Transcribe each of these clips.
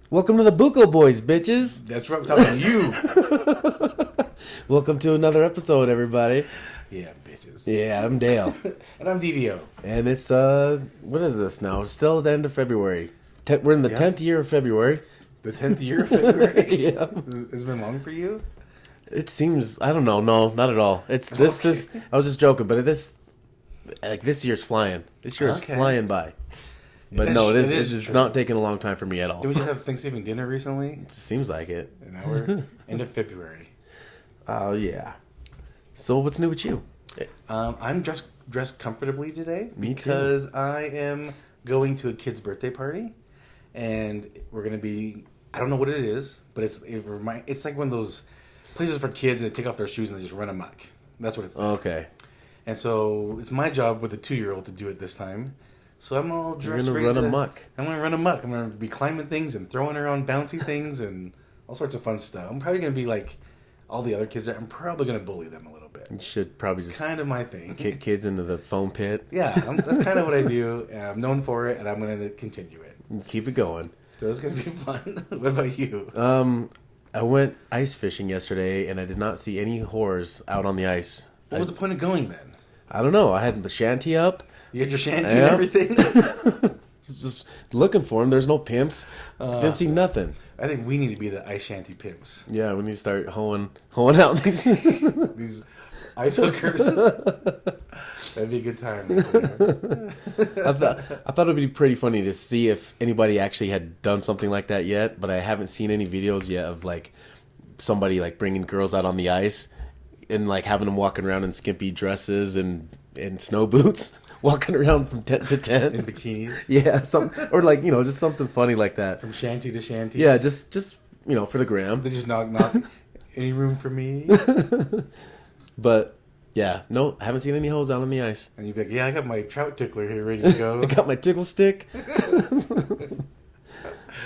Welcome to the Buko Boys, bitches. That's right, I'm talking to you. Welcome to another episode, everybody. Yeah, bitches. Yeah, I'm Dale. And I'm DVO. And it's, what is this now? It's still at the end of February. We're in the 10th year of February. The 10th year of February? Yeah. Has it been long for you? It seems, I don't know. No, not at all. It's this, I was just joking, but this year's flying. This year is flying by. But no, it is not taking a long time for me at all. Did we just have Thanksgiving dinner recently? It seems like it. And now we're end of February. Oh, yeah. So what's new with you? I'm dressed comfortably today. Me too. Because I am going to a kid's birthday party. And we're going to be, I don't know what it is, but it's like one of those places for kids and they take off their shoes and they just run amok. That's what it's like. Okay. And so it's my job with a 2-year-old to do it this time. So I'm all dressed. You're gonna run amok. I'm gonna run amok. I'm gonna be climbing things and throwing her on bouncy things and all sorts of fun stuff. I'm probably gonna be like all the other kids there. I'm probably gonna bully them a little bit. You should probably It's just kind of my thing. kick kids into the foam pit. Yeah, that's kind of what I do. And I'm known for it, and I'm gonna continue it. Keep it going. So it's gonna be fun. What about you? I went ice fishing yesterday, and I did not see any whores out on the ice. What was the point of going then? I don't know. I had the shanty up. You had your shanty and everything? Just looking for them. There's no pimps. Didn't see nothing. I think we need to be the ice shanty pimps. Yeah, we need to start hoeing out these These ice hookers. That'd be a good time. I thought it'd be pretty funny to see if anybody actually had done something like that yet, but I haven't seen any videos yet of like somebody like bringing girls out on the ice and like having them walking around in skimpy dresses and snow boots, walking around from tent to tent In bikinis. Yeah, or like just something funny like that. From shanty to shanty. Yeah, just for the gram. They just knock. Any room for me? But yeah, no, I haven't seen any hoes out on the ice. And you'd be like, yeah, I got my trout tickler here ready to go. I got my tickle stick.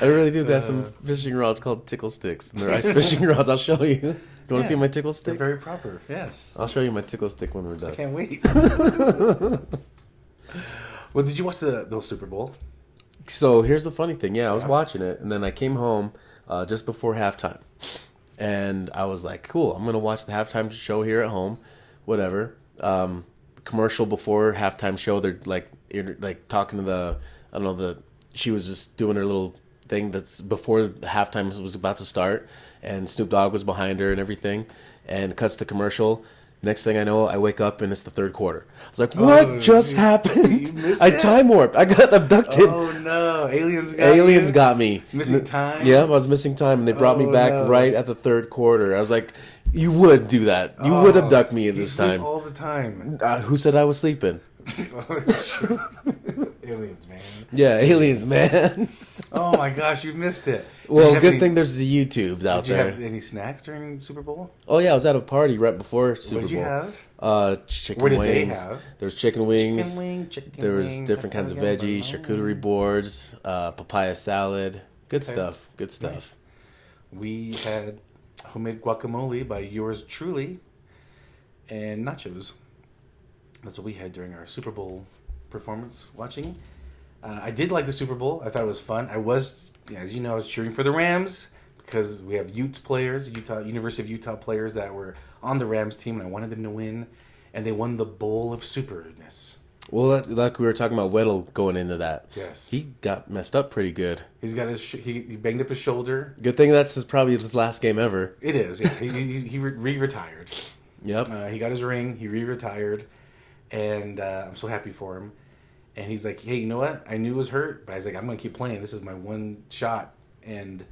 I really do have some fishing rods called tickle sticks. And they're ice fishing rods. I'll show you. You want to see my tickle stick? They're very proper, yes. I'll show you my tickle stick when we're done. I can't wait. Well, did you watch the Superbowl? So here's the funny thing. Yeah, I was watching it, and then I came home just before halftime. And I was like, cool, I'm going to watch the halftime show here at home. Whatever. Commercial before halftime show, they're like talking to she was just doing her little thing that's before the halftime was about to start, and Snoop Dogg was behind her and everything, and cuts to commercial. Next thing I know, I wake up and it's the third quarter. I was like, what just happened? You missed I time warped. I got abducted. Oh no, aliens got me. Missing time? Yeah, I was missing time, and they brought me back right at the third quarter. I was like, you would do that. You would abduct me at this time. All the time. Who said I was sleeping? Aliens, man. Yeah, aliens, man. Oh my gosh, you missed it. Well, good thing there's the YouTubes out there. Did you have any snacks during Super Bowl? Oh yeah, I was at a party right before Super Bowl. What did you have? Chicken What did wings. they have? There was chicken wings. Chicken There was wing, different kinds of veggies, charcuterie boards, papaya salad. Good stuff. Good stuff. Nice. We had homemade guacamole by yours truly, and nachos. That's what we had during our Super Bowl performance watching. I did like the Super Bowl. I thought it was fun. I was, as you know, I was cheering for the Rams because we have University of Utah players that were on the Rams team, and I wanted them to win. And they won the Bowl of Superness. Well, like we were talking about Weddle going into that. Yes. He got messed up pretty good. He's got he banged up his shoulder. Good thing that's probably his last game ever. It is. Yeah. he re-retired. Yep. He got his ring. He re-retired. And I'm so happy for him. And he's like, hey, you know what? I knew it was hurt, but I was like, I'm going to keep playing. This is my one shot. And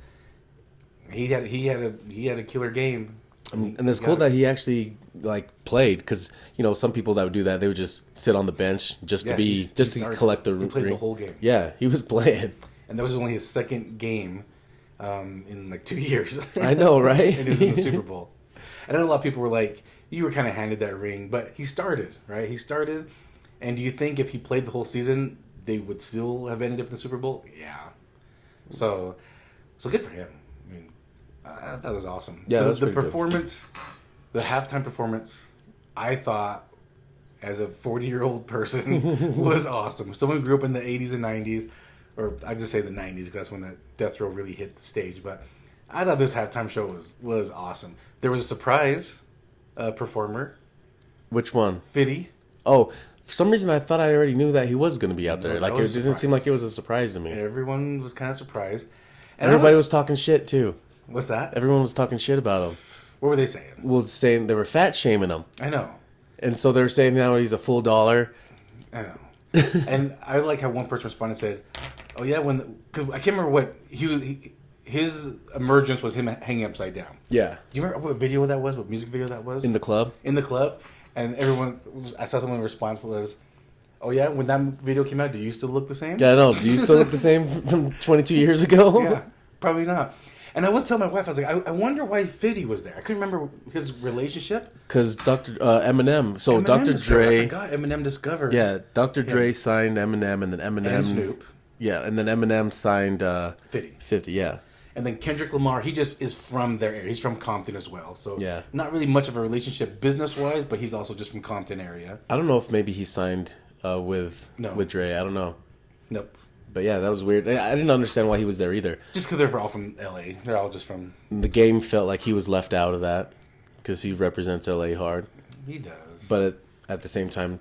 he had a killer game. And it's cool that he actually played, because some people that would do that, they would just sit on the bench just to collect the ring. He played the whole game. Yeah, he was playing. And that was only his second game in 2 years. I know, right? And it was in the Super Bowl. I know a lot of people were like, you were kind of handed that ring, but he started, right? He started. And do you think if he played the whole season, they would still have ended up in the Super Bowl? Yeah. So good for him. I mean, I thought it was awesome. Yeah, the performance, the halftime performance, I thought, as a 40-year-old person, was awesome. Someone who grew up in the 80s and 90s, or I just say the 90s because that's when the Death Row really hit the stage. But I thought this halftime show was awesome. There was a surprise performer. Which one? Fitty. Oh, for some reason I thought I already knew that he was going to be out there. Like, it didn't seem like it was a surprise to me. Everyone was kind of surprised. And everybody was talking shit, too. What's that? Everyone was talking shit about him. What were they saying? Well, saying they were fat shaming him. I know. And so they're saying now he's a full dollar. I know. And I like how one person responded and said, "Oh yeah, because I can't remember what his emergence was him hanging upside down." Yeah. Do you remember what video that was? What music video that was? In the club. In the club, and I saw someone response was, "Oh yeah, when that video came out, do you still look the same?" Yeah, I know. Do you still look the same from 22 years ago? Yeah, probably not. And I was telling my wife, I was like, I wonder why Fitty was there. I couldn't remember his relationship. Because Eminem. So Dr. Dre. I forgot Eminem discovered. Yeah, Dr. Dre signed Eminem, and then Eminem. And Snoop. Yeah, and then Eminem signed 50, yeah. And then Kendrick Lamar, he just is from their area. He's from Compton as well. So yeah, not really much of a relationship business-wise, but he's also just from Compton area. I don't know if maybe he signed with Dre. I don't know. Nope. But yeah, that was weird. I didn't understand why he was there either. Just because they're all from L.A. They're all just from... The Game felt like he was left out of that because he represents L.A. hard. He does. But at the same time,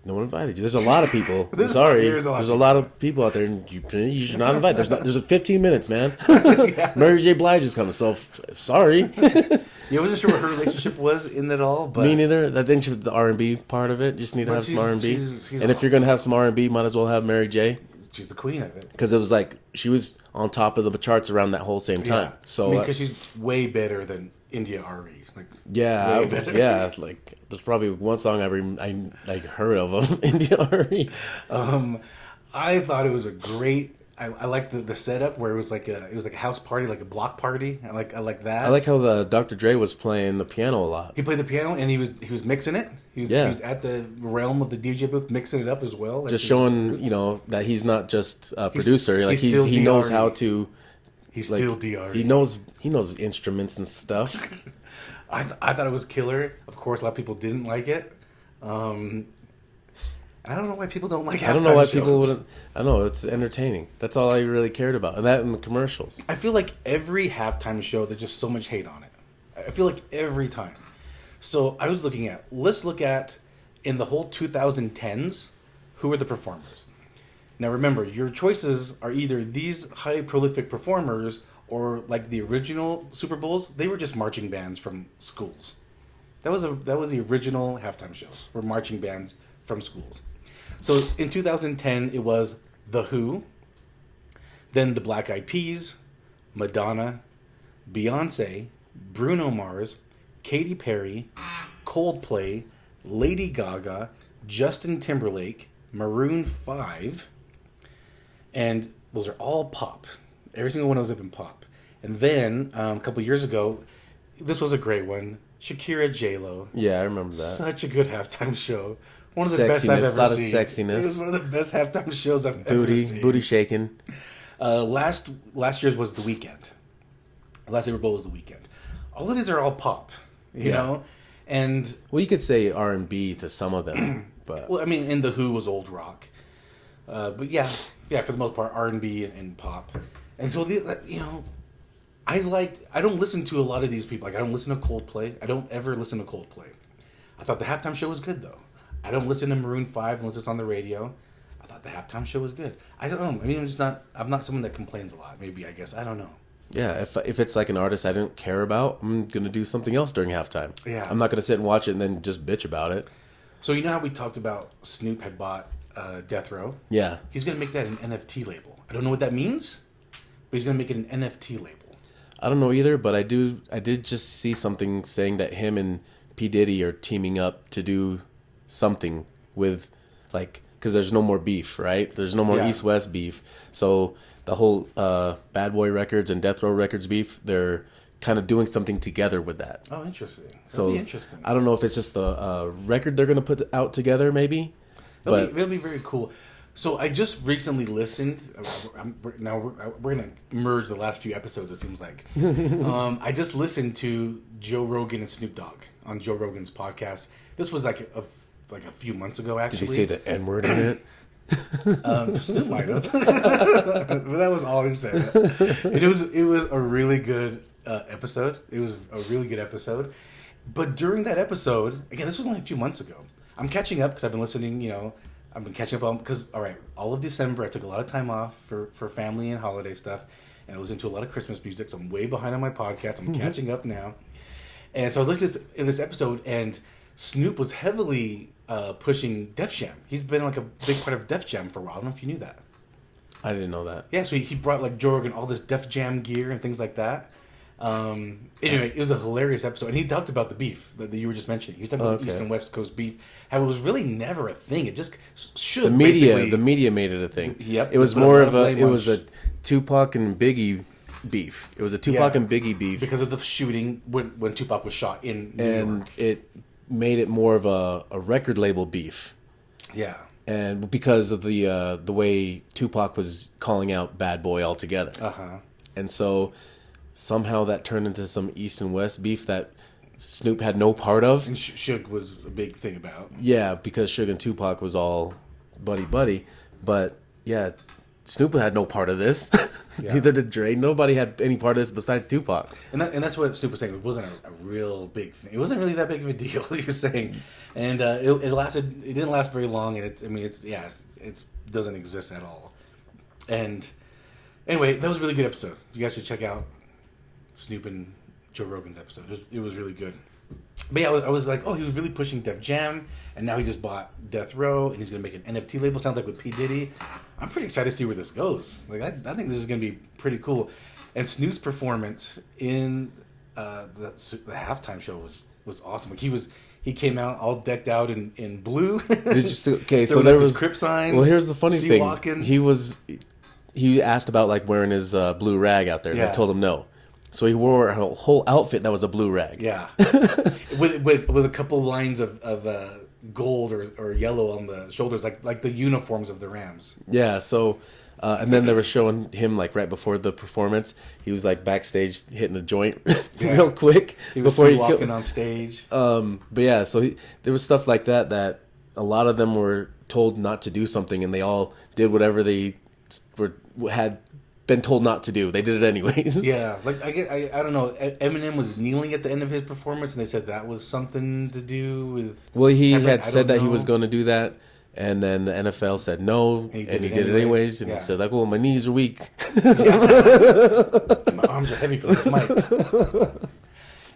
no one invited you. There's a lot of people. There's a lot of people out there, and you should not invite. There's 15 minutes, man. Yes. Mary J. Blige is coming, so sorry. Yeah, I wasn't sure what her relationship was in it all. But me neither. I think the R&B part of it. Just need to have some R&B. And awesome. If you're going to have some R&B, might as well have Mary J. She's the queen of it. Because it was like, she was on top of the charts around that whole same time. Yeah. So, because she's way better than India Arie. Like, yeah, like, there's probably one song I heard of India Arie. I thought it was a great... I like the setup where it was like a house party, like a block party. I like that. I like how the Dr. Dre was playing the piano a lot. He played the piano and he was mixing it. He was at the realm of the DJ booth mixing it up as well. Like just showing that he's not just a producer. Like he knows how to. He's still DR. He knows instruments and stuff. I thought it was killer. Of course, a lot of people didn't like it. I don't know why people don't like halftime shows. I don't know why people wouldn't. I know, it's entertaining. That's all I really cared about. And that and the commercials. I feel like every halftime show, there's just so much hate on it. I feel like every time. So I was let's look at, in the whole 2010s, who were the performers. Now remember, your choices are either these high prolific performers or like the original Super Bowls, they were just marching bands from schools. That was the original halftime shows, were marching bands from schools. So in 2010, it was The Who, then the Black Eyed Peas, Madonna, Beyonce, Bruno Mars, Katy Perry, Coldplay, Lady Gaga, Justin Timberlake, Maroon 5, and those are all pop. Every single one of those have been pop. And then a couple years ago, this was a great one, Shakira, J-Lo. Yeah, I remember that. Such a good halftime show. One of the best I've ever seen. A lot of sexiness. It was one of the best halftime shows I've ever seen. Booty shaking. Last year's was The Weeknd. Last Super Bowl was The Weeknd. All of these are all pop, you know? And well, you could say R&B to some of them. But well, I mean, and The Who was old rock. But yeah, for the most part, R&B and pop. And so, I don't listen to a lot of these people. Like, I don't listen to Coldplay. I don't ever listen to Coldplay. I thought the halftime show was good, though. I don't listen to Maroon 5 unless it's on the radio. I thought the halftime show was good. I don't know. I mean, I'm not someone that complains a lot, maybe, I guess. I don't know. Yeah, if it's like an artist I didn't care about, I'm going to do something else during halftime. Yeah. I'm not going to sit and watch it and then just bitch about it. So you know how we talked about Snoop had bought Death Row? Yeah. He's going to make that an NFT label. I don't know what that means, but he's going to make it an NFT label. I don't know either, but I did just see something saying that him and P. Diddy are teaming up to do something with, like, because there's no more beef, right? There's no more East-West beef. So the whole Bad Boy Records and Death Row Records beef, they're kind of doing something together with that. Oh, interesting. That'll be interesting. I don't know if it's just the record they're going to put out together, maybe. It'll be very cool. So I just recently listened. Now we're going to merge the last few episodes, it seems like. I just listened to Joe Rogan and Snoop Dogg on Joe Rogan's podcast. This was like a few months ago, actually. Did he say the N-word in it? Snoop might have, but that was all he said. It was a really good episode. It was a really good episode. But during that episode, again, this was only a few months ago. I'm catching up because I've been listening. I've been catching up on because all of December I took a lot of time off for family and holiday stuff, and I listened to a lot of Christmas music. So I'm way behind on my podcast. I'm catching up now, and so I was listening to this episode, and Snoop was heavily pushing Def Jam. He's been like a big part of Def Jam for a while. I don't know if you knew that. I didn't know that. Yeah, so he brought like Joe Rogan all this Def Jam gear and things like that. Anyway, it was a hilarious episode, and he talked about the beef that you were just mentioning. He was talking about East and West Coast beef, how it was really never a thing. It just should. The media made it a thing. Yep, it was more of it was a Tupac and Biggie beef. It was a Tupac and Biggie beef because of the shooting when Tupac was shot in New York. It made it more of a record label beef. Yeah. And because of the way Tupac was calling out Bad Boy altogether. Uh-huh. And so somehow that turned into some East and West beef that Snoop had no part of. And Suge was a big thing about. Yeah, because Suge and Tupac was all buddy. But yeah, Snoop had no part of this. Yeah. Neither did Dre. Nobody had any part of this besides Tupac. And that's what Snoop was saying. It wasn't a real big thing. It wasn't really that big of a deal, he was saying. And it didn't last very long. And it doesn't exist at all. And anyway, that was a really good episode. You guys should check out Snoop and Joe Rogan's episode. It was really good. But yeah, I was like, oh, he was really pushing Def Jam, and now he just bought Death Row, and he's going to make an NFT label. Sounds like with P. Diddy. I'm pretty excited to see where this goes. Like, I think this is going to be pretty cool. And Snoop's performance in the halftime show was awesome. Like he came out all decked out in blue. So there was Crip signs. Well, here's the funny thing. Walking. He asked about like wearing his blue rag out there, and I told him no. So he wore a whole outfit that was a blue rag. Yeah, with a couple lines of gold or yellow on the shoulders, like the uniforms of the Rams. Yeah. So, and then they were showing him like right before the performance. He was like backstage hitting the joint real quick. He was walking on stage. But yeah, so there was stuff like that a lot of them were told not to do something, and they all did whatever they had been told not to do. They did it anyways. Yeah, like I don't know. Eminem was kneeling at the end of his performance, and they said that was something to do with. Well, he had said that he was going to do that, and then the NFL said no, and he did it anyways. And he said like, "Well, my knees are weak. My arms are heavy for this mic."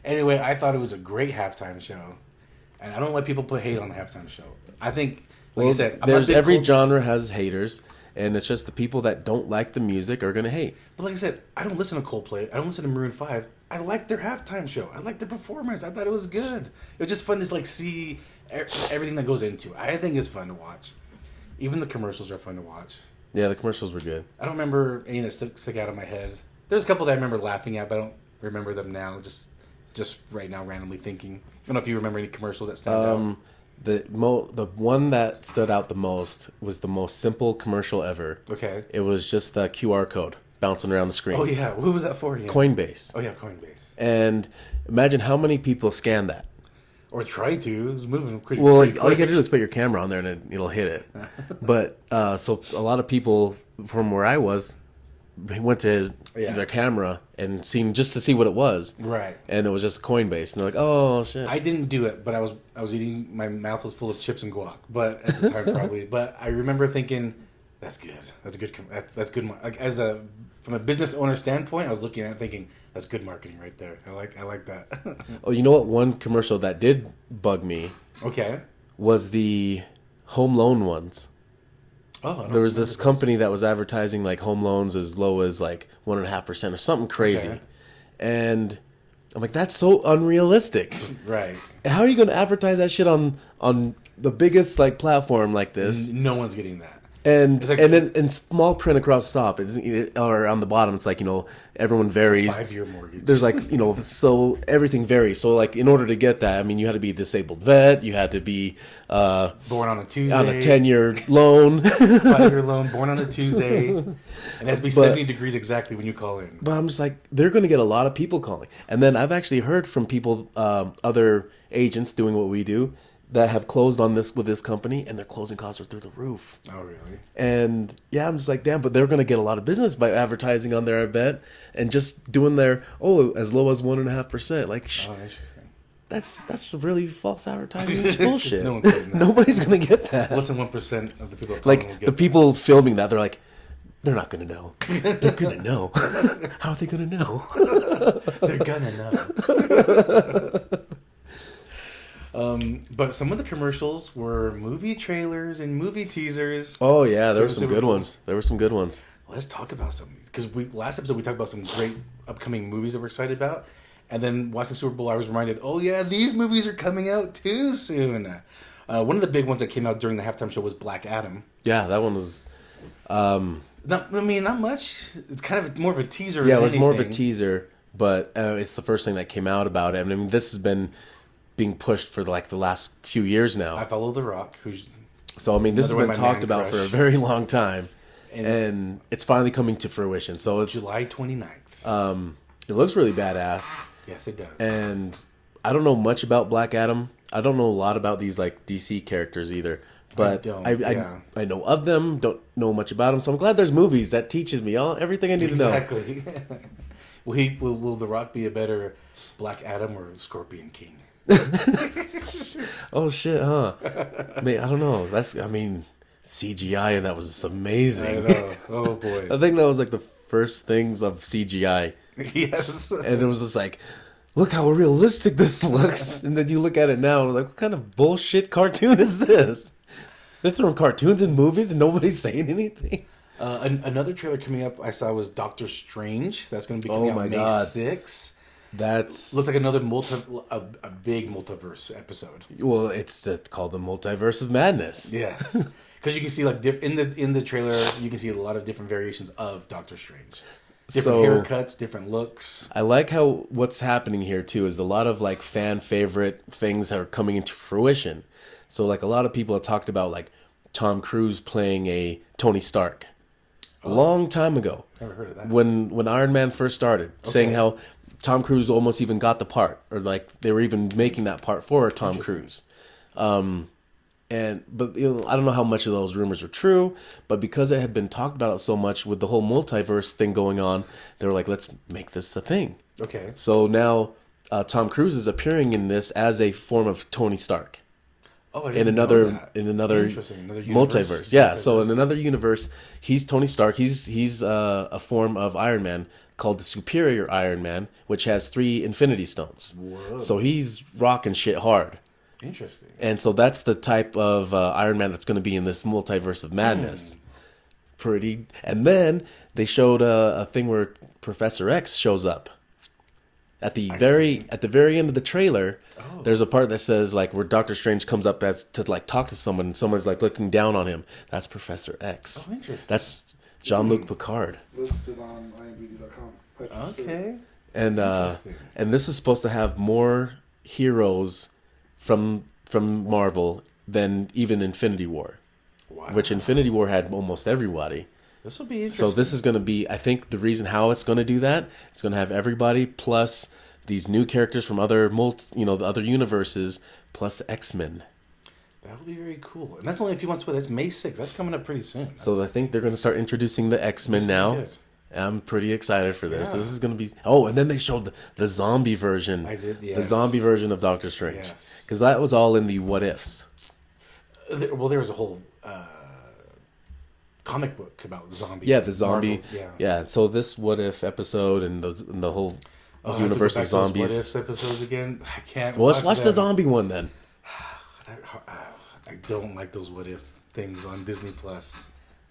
Anyway, I thought it was a great halftime show, and I don't let people put hate on the halftime show. I think, like I said, every genre has haters. And it's just the people that don't like the music are going to hate. But like I said, I don't listen to Coldplay. I don't listen to Maroon 5. I like their halftime show. I like their performance. I thought it was good. It was just fun to like see everything that goes into it. I think it's fun to watch. Even the commercials are fun to watch. Yeah, the commercials were good. I don't remember any that stick out of my head. There's a couple that I remember laughing at, but I don't remember them now. Just right now, randomly thinking. I don't know if you remember any commercials that stand out. The one that stood out the most was the most simple commercial ever. Okay. It was just the QR code bouncing around the screen. Oh, yeah. Who was that for? Yeah. Coinbase. Oh, yeah, Coinbase. And imagine how many people scan that. Or try to. It's moving pretty All quick. you got to do is put your camera on there and it'll hit it. But so a lot of people from where I was went to their camera and seen just to see what it was. Right. And it was just Coinbase. And they're like, oh, shit. I didn't do it, but I was eating, my mouth was full of chips and guac. But at the time, probably. But I remember thinking, that's good. That's good. Like from a business owner standpoint, I was looking at it thinking, that's good marketing right there. I like that. Oh, you know what? One commercial that did bug me. Okay. Was the home loan ones. Oh, there was this company that was advertising like home loans as low as like 1.5% or something crazy. Okay. And I'm like, that's so unrealistic. Right. How are you going to advertise that shit on the biggest like platform like this? No one's getting that. And then in small print across the top, or on the bottom, it's like, everyone varies. 5-year mortgage. There's like, so everything varies. So like, in order to get that, I mean, you had to be a disabled vet. You had to be born on a Tuesday. On a 10-year loan. 5-year loan, born on a Tuesday. And it has to be 70 degrees exactly when you call in. But I'm just like, they're going to get a lot of people calling. And then I've actually heard from people, other agents doing what we do, that have closed on this with this company, and their closing costs are through the roof. Oh, really? And yeah, I'm just like, damn, but they're going to get a lot of business by advertising on their event and just doing their, as low as 1.5%. Like, Oh, interesting. that's really false advertising. It's bullshit. No one's saying that. Nobody's going to get that. Less than 1% of the people. Like, the people filming that, they're like, they're not going to know. They're going to know. How are they going to know? They're gonna know. But some of the commercials were movie trailers and movie teasers. Oh yeah, there were some good ones. Let's talk about some, because last episode we talked about some great upcoming movies that we're excited about, and then watching Super Bowl, I was reminded, oh yeah, these movies are coming out too soon. One of the big ones that came out during the halftime show was Black Adam. Yeah, that one was. Not much. It's kind of more of a teaser. Yeah, it was more of a teaser, but it's the first thing that came out about it. I mean, this has been being pushed for like the last few years now. I follow The Rock, who's so I mean, this has been talked about for a very long time, and it's finally coming to fruition. So it's July 29th. It looks really badass. Yes, it does. And I don't know much about Black Adam. I don't know a lot about these like DC characters either. But I know of them, don't know much about them. So I'm glad there's movies that teaches me everything I need to know. Exactly. Will The Rock be a better Black Adam or Scorpion King? Oh shit, huh? I mean, I don't know. CGI and that was amazing. I know. Oh boy. I think that was like the first things of CGI. Yes. And it was just like, look how realistic this looks. And then you look at it now and like, what kind of bullshit cartoon is this? They're throwing cartoons in movies and nobody's saying anything. Another trailer coming up I saw was Doctor Strange. That's going to be coming out May 6th. That's looks like another a big multiverse episode. Well, it's called the Multiverse of Madness. Yes, because you can see like in the trailer, you can see a lot of different variations of Doctor Strange. Different haircuts, different looks. I like how what's happening here too is a lot of like fan favorite things that are coming into fruition. So like a lot of people have talked about like Tom Cruise playing a Tony Stark a long time ago. Never heard of that. When Iron Man first started, saying how Tom Cruise almost even got the part, or like they were even making that part for Tom Cruise. But I don't know how much of those rumors are true, but because it had been talked about so much with the whole multiverse thing going on, they were like, let's make this a thing. Okay. So now Tom Cruise is appearing in this as a form of Tony Stark. Oh, I in didn't another know that. another multiverse. Yeah, so in another universe, he's Tony Stark. He's a form of Iron Man called the Superior Iron Man, which has 3 Infinity Stones. Whoa. So he's rocking shit hard. Interesting. And so that's the type of Iron Man that's going to be in this Multiverse of Madness. Pretty. And then they showed a thing where Professor X shows up. At the very end of the trailer, there's a part that says like where Doctor Strange comes up as to like talk to someone, and someone's like looking down on him. That's Professor X. Oh, interesting. That's Jean-Luc Picard. Listed on IMDb.com. Okay. And this is supposed to have more heroes from Marvel than even Infinity War. Wow. Which Infinity War had almost everybody. This will be interesting. So this is going to be, I think the reason how it's going to do that, it's going to have everybody plus these new characters from other the other universes plus X-Men. That would be very cool. And that's only a few months away. That's May 6th. That's coming up pretty soon. So I think they're going to start introducing the X-Men now. Good. I'm pretty excited for this. Yeah. This is going to be... Oh, and then they showed the zombie version. I did, yes. The zombie version of Doctor Strange. Yes. Because that was all in the what ifs. There was a whole comic book about zombies. Yeah, the zombie. Marvel, yeah. So this what if episode and the whole universe of zombies. What ifs episodes again? I can't. Well, let's watch the zombie one then. I don't like those what if things on Disney Plus.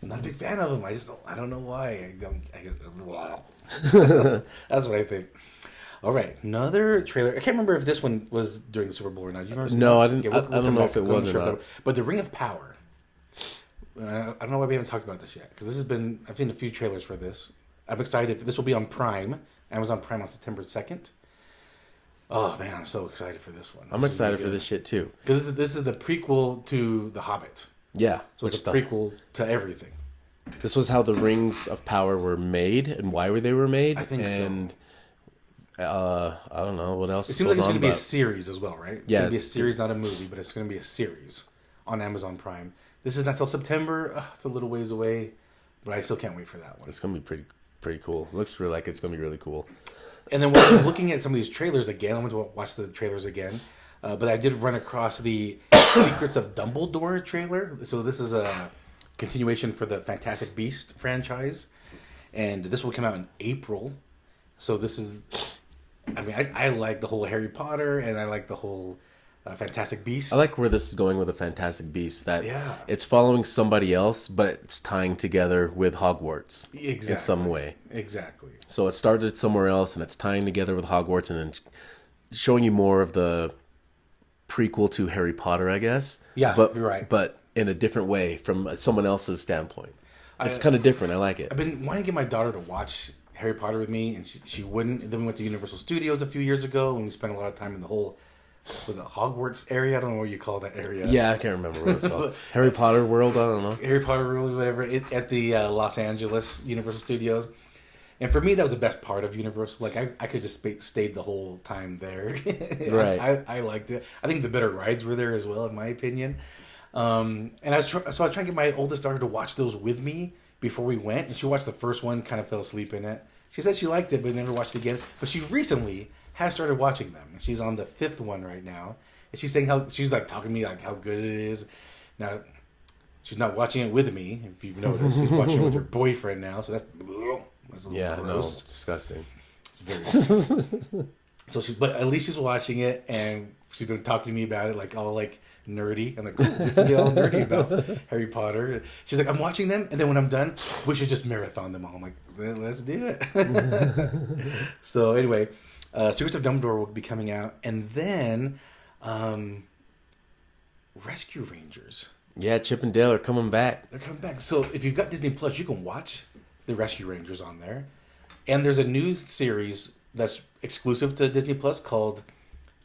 I'm not a big fan of them. I don't know why. That's what I think. All right, another trailer. I can't remember if this one was during the Super Bowl or not. You remember? No, I didn't. I don't know if it was or not. But the Ring of Power. I don't know why we haven't talked about this yet, because I've seen a few trailers for this. I'm excited. This will be on Prime, Amazon Prime on September 2nd. Oh man, I'm so excited for this one. I'm excited for this shit too. Because this is the prequel to The Hobbit. Yeah. So it's a prequel to everything. This was how the Rings of Power were made and why they were made. I think and I don't know what else. It seems like it's going to be a series as well, right? It's Yeah, going to be a series, not a movie, but it's going to be a series on Amazon Prime. This is not till September. It's a little ways away, but I still can't wait for that one. It's going to be pretty cool. It looks really like it's going to be really cool. And then when I was looking at some of these trailers again, I went to watch the trailers again, but I did run across the Secrets of Dumbledore trailer. So this is a continuation for the Fantastic Beasts franchise, and this will come out in April. So this is, I mean, I like the whole Harry Potter, and I like the whole Fantastic Beasts. I like where this is going with the Fantastic Beasts. That Yeah. it's following somebody else, but it's tying together with Hogwarts in some way. Exactly. So it started somewhere else, and it's tying together with Hogwarts, and then showing you more of the prequel to Harry Potter, I guess. Yeah, but you're right. But in a different way from someone else's standpoint. It's kind of different. I like it. I've been wanting to get my daughter to watch Harry Potter with me, and she wouldn't. And then we went to Universal Studios a few years ago, and we spent a lot of time in the whole, was it Hogwarts area? I don't know what you call that area. Yeah, I can't remember what it's called. Harry Potter World, I don't know. Harry Potter World, whatever, at the Los Angeles Universal Studios. And for me, that was the best part of Universal. Like, I could just stayed the whole time there. Right. I liked it. I think the better rides were there as well, in my opinion. And I was trying to get my oldest daughter to watch those with me before we went. And she watched the first one, kind of fell asleep in it. She said she liked it, but never watched it again. But she recently has started watching them. And she's on the 5th one right now. And she's saying she's like talking to me like how good it is. Now, she's not watching it with me, if you've noticed. She's watching it with her boyfriend now. So that's a little gross. It's disgusting. It's very so but at least she's watching it, and she's been talking to me about it, like all like nerdy. I'm like, cool, we can get all nerdy about Harry Potter. She's like, I'm watching them, and then when I'm done, we should just marathon them all. I'm like, let's do it. So anyway, Secrets of Dumbledore will be coming out, and then Rescue Rangers. Yeah, Chip and Dale are coming back. They're coming back. So if you've got Disney Plus, you can watch the Rescue Rangers on there. And there's a new series that's exclusive to Disney Plus called,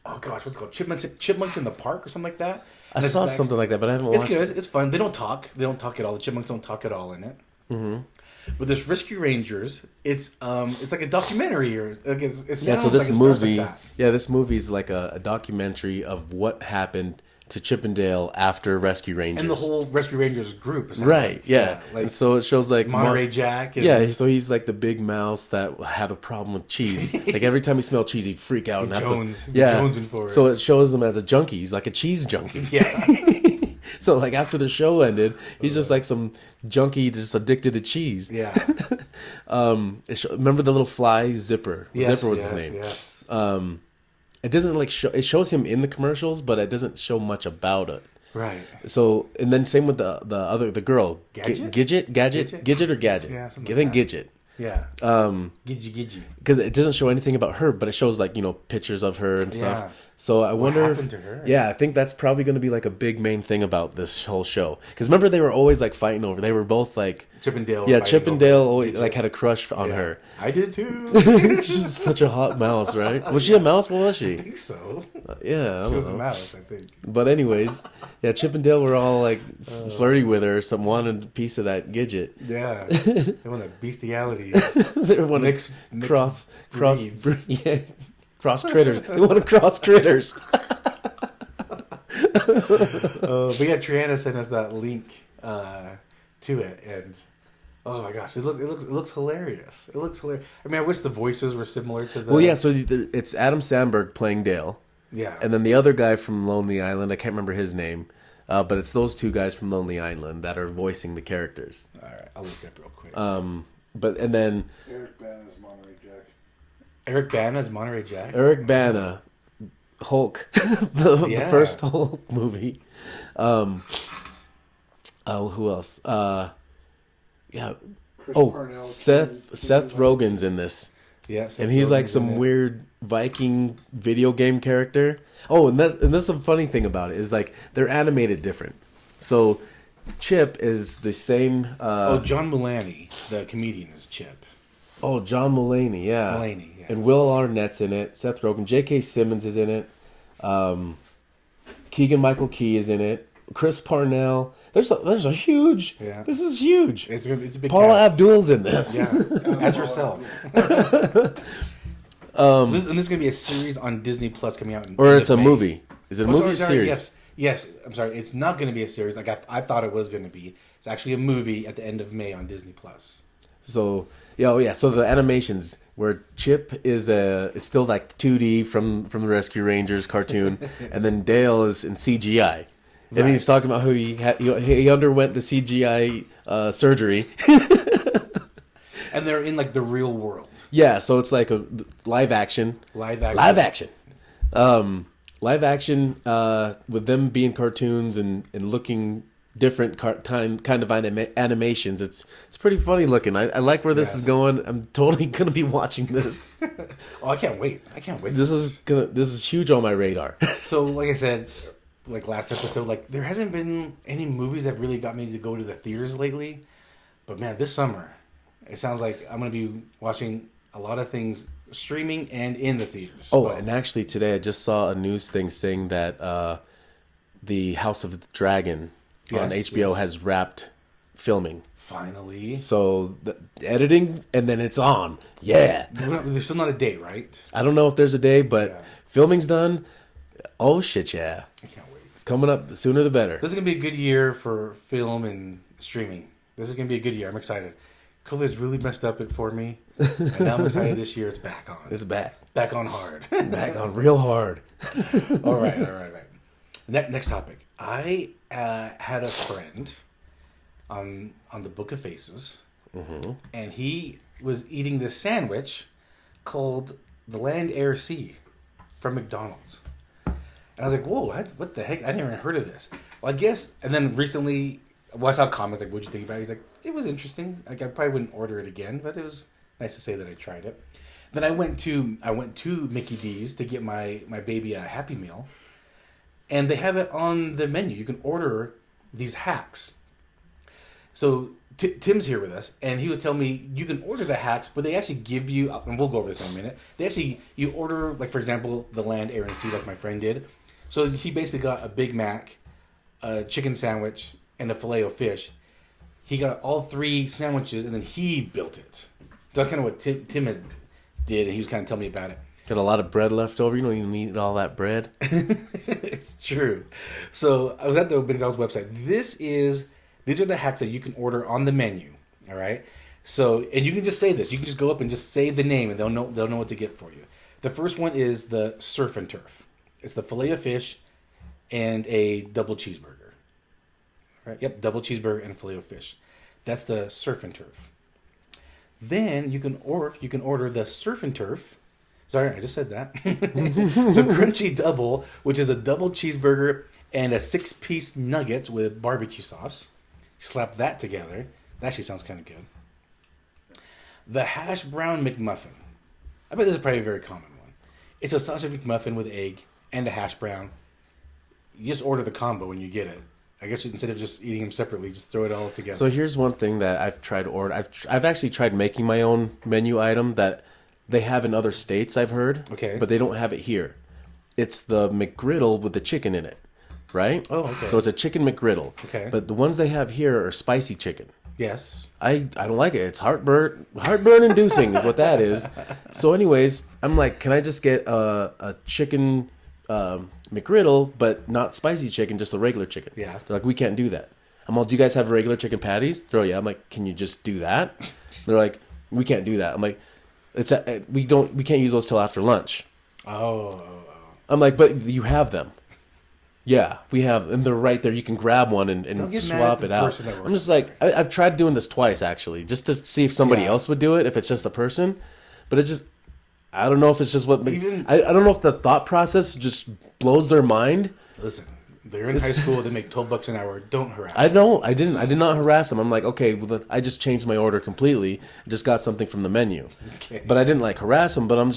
oh gosh, what's it called? Chipmunks in the Park or something like that. And I saw something like that, but I haven't watched it. It's good. It's fun. They don't talk. They don't talk at all. The chipmunks don't talk at all in it. Mm-hmm. But this Rescue Rangers, it's like a documentary, or it sounds So this like movie, like that. this movie's like a documentary of what happened to Chip and Dale after Rescue Rangers. And the whole Rescue Rangers group. Right, yeah. Like, and so it shows like Monterey Jack. And so he's like the big mouse that had a problem with cheese. Like every time he smelled cheese, he'd freak out. And Jonesing for it. So it shows him as a junkie. He's like a cheese junkie. Yeah. So like after the show ended, he's just like some junkie just addicted to cheese. Yeah. Remember the little fly Zipper? Yes, Zipper was his name. Yes. It doesn't like show. It shows him in the commercials, but it doesn't show much about it. Right. So and then same with the girl. Gadget? Gadget or Gadget? Yeah, something I think like that. Gadget. Yeah. Gidgy. Because it doesn't show anything about her, but it shows like pictures of her and stuff. Yeah. So I wonder happened to her? Yeah, I think that's probably going to be like a big main thing about this whole show. Because remember they were always like fighting over. They were both like Chip and Dale. Yeah, Chip and Dale always like had a crush on her. I did too. She's such a hot mouse, right? Was she a mouse? What was she? I think so. Yeah, She was a mouse, I think. But anyways, yeah, Chip and Dale were all like flirty with her. Some wanted a piece of that Gidget. Yeah, they want that bestiality. They want Mixed cross breeds. cross critters. They want to cross critters. But yeah, Triana sent us that link to it, and oh my gosh, it looks hilarious. It looks hilarious. I mean, I wish the voices were similar to the. Well, yeah. So it's Adam Sandberg playing Dale. Yeah. And then the other guy from Lonely Island, I can't remember his name, but it's those two guys from Lonely Island that are voicing the characters. All right, I'll look it up real quick. But and then Eric Bana is Monterey Jack. Eric Bana is Monterey Jack. Eric Bana, Hulk, the first Hulk movie. Who else? Chris Parnell, Seth Rogen's in this. Yeah, and he's like some weird Viking video game character. Oh, and that's a funny thing about it is like they're animated different. So Chip is the same. John Mulaney, the comedian, is Chip. Oh, John Mulaney, yeah. Yeah. And Will Arnett's in it. Seth Rogen, J.K. Simmons is in it. Keegan-Michael Key is in it. Chris Parnell. There's a huge. Yeah. This is huge. It's a big. Paula cast. Abdul's in this. Yeah, as herself. This is going to be a series on Disney Plus coming out. Or it's a movie. Is it a movie or sorry, series? Yes. I'm sorry. It's not going to be a series like I thought it was going to be. It's actually a movie at the end of May on Disney Plus. So So the animations where Chip is still like 2D from the Rescue Rangers cartoon, and then Dale is in CGI. And he's talking about how he underwent the CGI surgery. And they're in like the real world. Yeah, so it's like a live action. Live action with them being cartoons and looking different kind of animations. It's pretty funny looking. I like where this is going. I'm totally gonna be watching this. Oh, I can't wait. This is huge on my radar. So, like I said, like last episode, like there hasn't been any movies that really got me to go to the theaters lately. But man, this summer, it sounds like I'm gonna be watching a lot of things streaming and in the theaters. Oh, and actually today I just saw a news thing saying that the House of the Dragon on HBO has wrapped filming. Finally. So the editing and then it's on. Yeah. There's still not a date, right? I don't know if there's a day, but filming's done. Oh shit, yeah. I can't wait. It's coming up. The sooner the better. This is gonna be a good year for film and streaming. This is gonna be a good year. I'm excited. COVID's really messed up it for me, and now I'm excited this year it's back on. It's back. Back on hard. Back on real hard. All right. Next topic. I had a friend on the Book of Faces, and he was eating this sandwich called the Land, Air, Sea from McDonald's. And I was like, whoa, what the heck? I never even heard of this. Well, I guess, and then recently, I saw comments like, what'd you think about it? He's like, it was interesting. Like, I probably wouldn't order it again, but it was nice to say that I tried it. Then I went to Mickey D's to get my baby a Happy Meal. And they have it on the menu. You can order these hacks. So Tim's here with us, and he was telling me you can order the hacks, but they actually give you, and we'll go over this in a minute. You order, like, for example, the Land, Air, and Sea, like my friend did. So he basically got a Big Mac, a chicken sandwich, and a filet of fish. He got all 3 sandwiches, and then he built it. So that's kind of what Tim did, and he was kind of telling me about it. Got a lot of bread left over. You don't even need all that bread. It's true. So I was at the McDonald's website. These are the hacks that you can order on the menu. All right. So, and you can just say this. You can just go up and just say the name, and they'll know what to get for you. The first one is the Surf and Turf. It's the filet of fish and a double cheeseburger. Right. Yep, double cheeseburger and a filet of fish. That's the Surf and Turf. Then you can order the Surf and Turf. Sorry, I just said that. The Crunchy Double, which is a double cheeseburger and a 6-piece nuggets with barbecue sauce. Slap that together. That actually sounds kind of good. The Hash Brown McMuffin. I bet this is probably a very common one. It's a sausage McMuffin with egg and a hash brown. You just order the combo when you get it. I guess instead of just eating them separately, just throw it all together. So here's one thing that I've tried to order. I've actually tried making my own menu item that they have in other states, I've heard. Okay. But they don't have it here. It's the McGriddle with the chicken in it, right? Oh, okay. So it's a chicken McGriddle. Okay. But the ones they have here are spicy chicken. Yes. I don't like it. It's heartburn inducing is what that is. So anyways, I'm like, can I just get a chicken McGriddle, but not spicy chicken, just the regular chicken? Yeah. They're like, we can't do that. I'm all, do you guys have regular chicken patties? They're like, yeah. I'm like, can you just do that? They're like, we can't do that. I'm like, we can't use those till after lunch. Oh. I'm like, but you have them. Yeah, we have, and they're right there. You can grab one and swap it out. I'm just like, I've tried doing this twice actually, just to see if somebody else would do it, if it's just a person. But it just, I don't know if it's just what, I don't know if the thought process just blows their mind. Listen, they're in high school. They make $12 an hour. Don't harass them. I know. I did not harass them. I'm like, okay, well, I just changed my order completely. Just got something from the menu. Okay. But I didn't like harass them. But I'm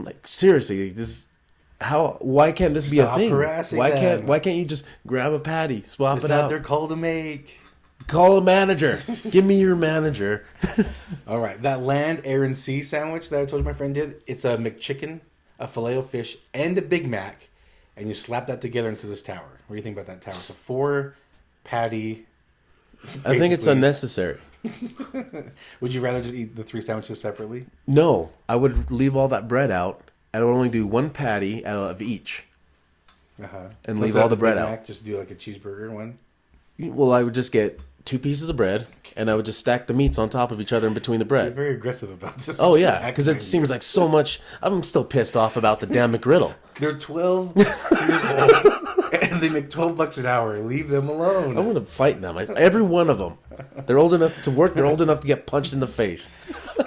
like, seriously, why can't this be a thing? Harassing why them. can't you just grab a patty, swap It's it not out? their call to make. Call a manager. Give me your manager. All right, that Land, Air, and Sea sandwich that I told you my friend did, it's a McChicken, a filet of fish, and a Big Mac, and you slap that together into this tower. What do you think about that tower? It's a 4-patty. I think it's unnecessary. Would you rather just eat the 3 sandwiches separately? No, I would leave all that bread out. I would only do one patty out of each. And leave all the bread out. Just do like a cheeseburger one? Well, I would just get 2 pieces of bread, and I would just stack the meats on top of each other in between the bread. You're very aggressive about this. Oh, yeah, because it seems like so much. I'm still pissed off about the damn McGriddle. They're 12 years old, and they make $12 an hour. Leave them alone. I'm going to fight them. Every one of them. They're old enough to work. They're old enough to get punched in the face.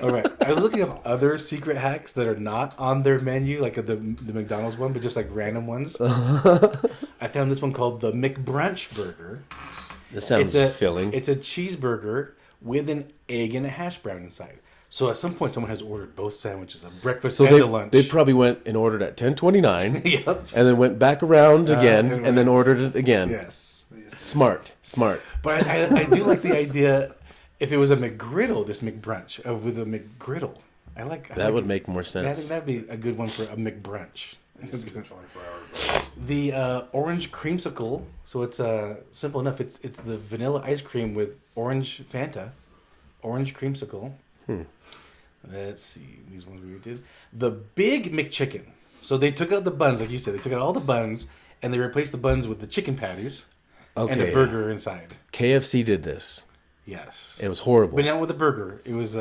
All right. I was looking up other secret hacks that are not on their menu, like the McDonald's one, but just like random ones. I found this one called the McBrunch Burger. This sounds filling. It's a cheeseburger with an egg and a hash brown inside. So at some point, someone has ordered both sandwiches, a breakfast and a lunch. They probably went and ordered at 10:29. Yep. And then went back around again, and then ordered it again. Yes. Smart. But I do like the idea, if it was a McGriddle, this McBrunch, with a McGriddle. That would make more sense. I think that'd be a good one for a McBrunch. It's a 24-hour. The orange creamsicle, so it's simple enough. It's the vanilla ice cream with orange Fanta, orange creamsicle. Let's see, these ones we did. The Big Mcchicken. So they took out the buns, like you said. They took out all the buns, and they replaced the buns with the chicken patties and the burger inside. KFC did this. Yes. It was horrible. But not with a burger. It was...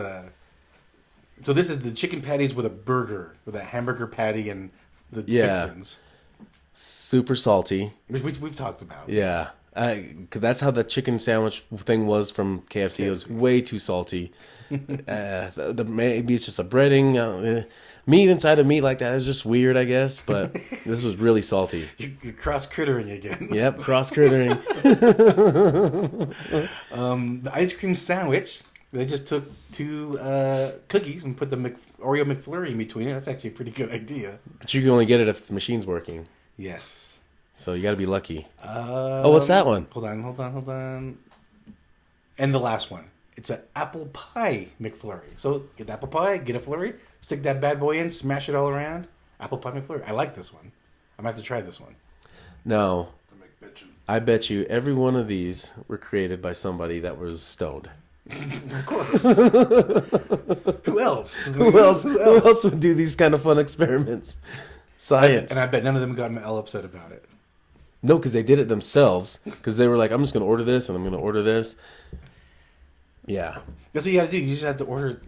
So this is the chicken patties with a burger, with a hamburger patty and the fixins. Super salty. Which we've talked about. Yeah. 'Cause that's how the chicken sandwich thing was from KFC. It was way too salty. Maybe it's just a breading. Meat inside of meat like that is just weird, I guess. But this was really salty. You're cross-crittering again. Yep, cross-crittering. The ice cream sandwich, they just took 2 cookies and put the Oreo McFlurry in between it. That's actually a pretty good idea. But you can only get it if the machine's working. Yes. So you got to be lucky. What's that one? Hold on. And the last one. It's an apple pie McFlurry. So get the apple pie, get a flurry, stick that bad boy in, smash it all around. Apple pie McFlurry. I like this one. I'm going to have to try this one. No. The McBitchin'. I bet you every one of these were created by somebody that was stoned. Of course. Who else? Who else would do these kind of fun experiments? Science. And I bet none of them got Mel upset about it. No, because they did it themselves. Because they were like, I'm just going to order this and I'm going to order this. Yeah. That's what you got to do. You just have to order.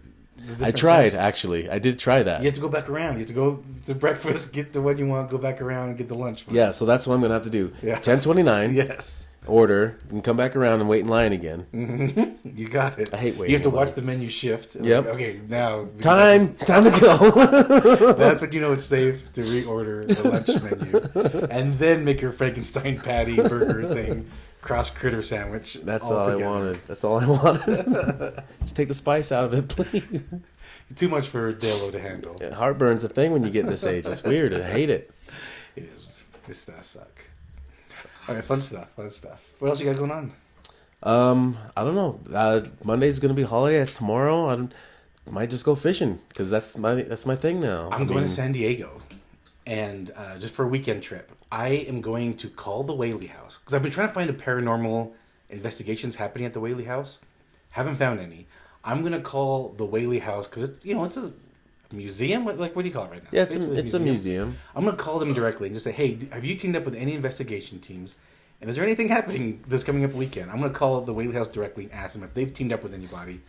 I tried, actually. I did try that. You have to go back around. You have to go to breakfast, get the one you want, go back around and get the lunch one. Yeah, so that's what I'm going to have to do. Yeah. 10:29. Yes. Order and come back around and wait in line again. Mm-hmm. You got it. I hate waiting. You have to watch the menu shift. Yep. Like, okay, now time to go. That's when you know it's safe to reorder the lunch menu, and then make your Frankenstein patty burger thing, cross critter sandwich. That's all I wanted. That's all I wanted. Just take the spice out of it, please. Too much for Dalo to handle. Yeah, heartburn's a thing when you get this age. It's weird. I hate it. It is. This does suck. All right, fun stuff. What else you got going on? I don't know. Monday's gonna be holiday. It's tomorrow. I might just go fishing because that's my thing now. I'm going to San Diego, and just for a weekend trip. I am going to call the Whaley House because I've been trying to find a paranormal investigations happening at the Whaley House. Haven't found any. I'm going to call the Whaley House because it's a museum. What do you call it right now? Yeah, it's a museum. I'm going to call them directly and just say, hey, have you teamed up with any investigation teams? And is there anything happening this coming up weekend? I'm going to call the Whaley House directly and ask them if they've teamed up with anybody.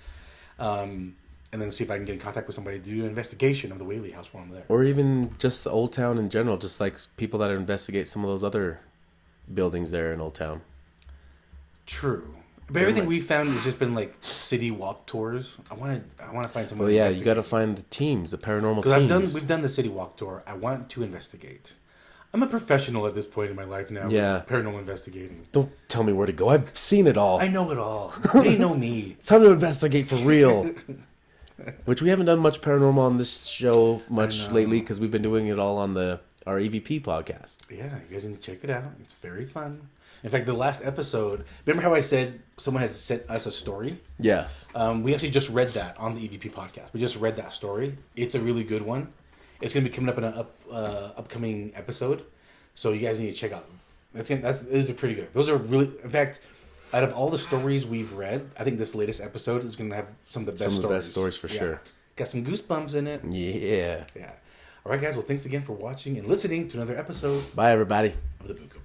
And then see if I can get in contact with somebody to do an investigation of the Whaley House while I'm there. Or even just the Old Town in general, just like people that investigate some of those other buildings there in Old Town. True. But everything we found has just been like city walk tours. I want to find someone. Well, yeah, you got to find the teams, the paranormal teams. Because we've done the city walk tour. I want to investigate. I'm a professional at this point in my life now. Yeah, with paranormal investigating. Don't tell me where to go. I've seen it all. I know it all. They know me. It's time to investigate for real. Which we haven't done much paranormal on this show lately because we've been doing it all on our EVP podcast. Yeah, you guys need to check it out. It's very fun. In fact, the last episode, remember how I said someone had sent us a story? Yes. We actually just read that on the EVP podcast. We just read that story. It's a really good one. It's going to be coming up in an upcoming episode. So you guys need to check out. Those are pretty good. Those are really, in fact, Out of all the stories we've read, I think this latest episode is going to have some of the best stories. Some of the best stories for sure. Got some goosebumps in it. Yeah. Yeah. All right, guys. Well, thanks again for watching and listening to another episode Bye, everybody. of the Buko